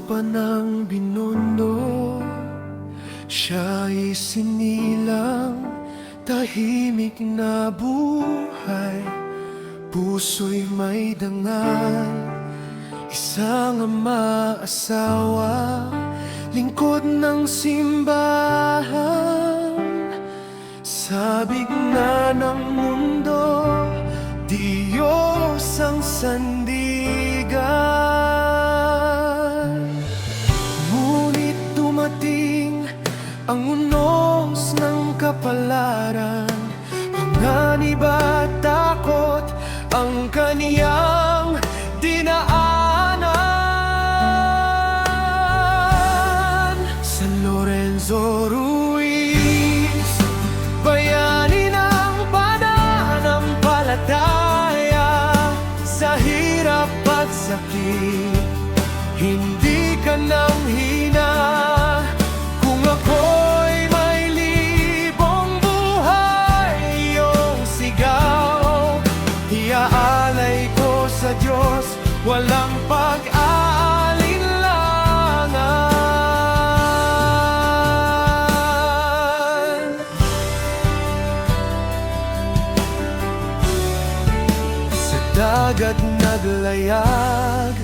lupa ng binundo, siya'y sinilang, tahimik na buhay. Puso'y may dangal, isang ama, asawa, lingkod ng simbahan. Sa bigla ng mundo, Diyos ang sandigan. Ngunit dumating ang unos ng kapalaran, panganib at takot ang kaniyang dinaanan. San Lorenzo Ruiz, bayani ng pananampalataya, sa hirap at sakit, hindi ka nang hina. Kung ako'y may libong buhay, iyong sigaw, iaalay ko sa Diyos, walang pag-aalinlangan. Sa dagat naglayag,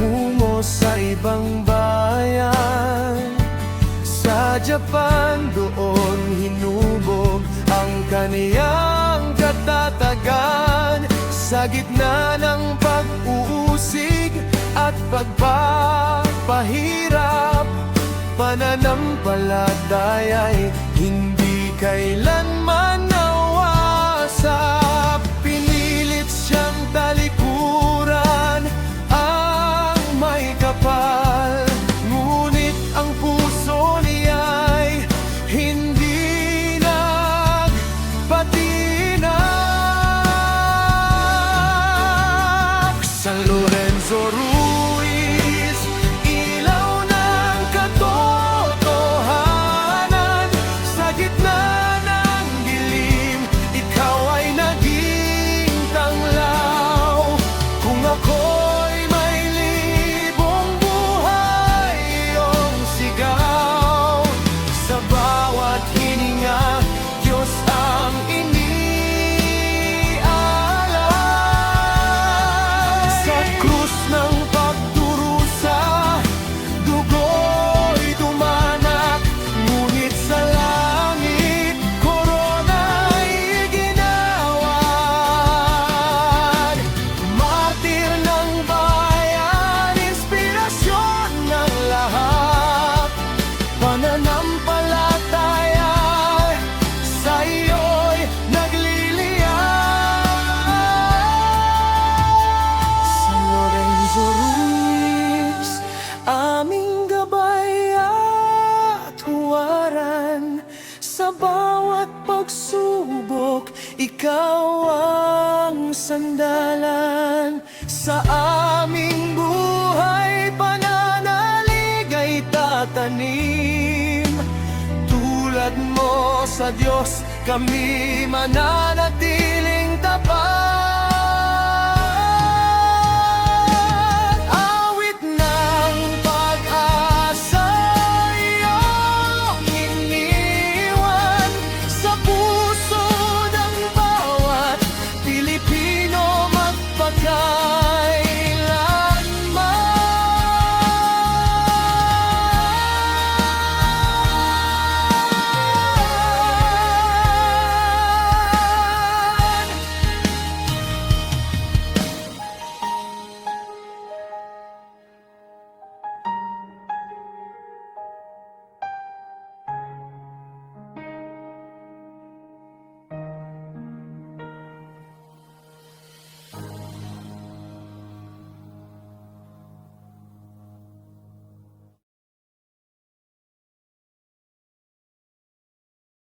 tumungo sa ibang bayan. Sa Japan doon hinubog ang kaniyang katatagan. Sa gitna ng pag-uusig at pagpapahirap, pananampalataya'y hindi kailanman nawasa. Pinilit siyang talikuran ang may kapal, ngunit ang puso niya'y hindi nagpatinag. San Lorenzo Ruiz, ilaw ng katotohanan. Sa gitna ng dilim, ikaw ay naging tanglaw. Kung ako'y may libong buhay, iyong sigaw, sa bawat hininga, Diyos ang iniaalay. Sa krus ng pagdurusa, dugo'y dumanak, ngunit sa langit, korona'y ginawad. Martir ng bayan, inspirasyon ng lahat, pananampalataya sa iyo'y nagliliyab. San Lorenzo Ruiz, aming gabay at huwaran. Sa bawat pagsubok, ikaw ang sandalan. Sa aming buhay, pananalig ay tatanim. Tulad mo sa Diyos, kami mananatili.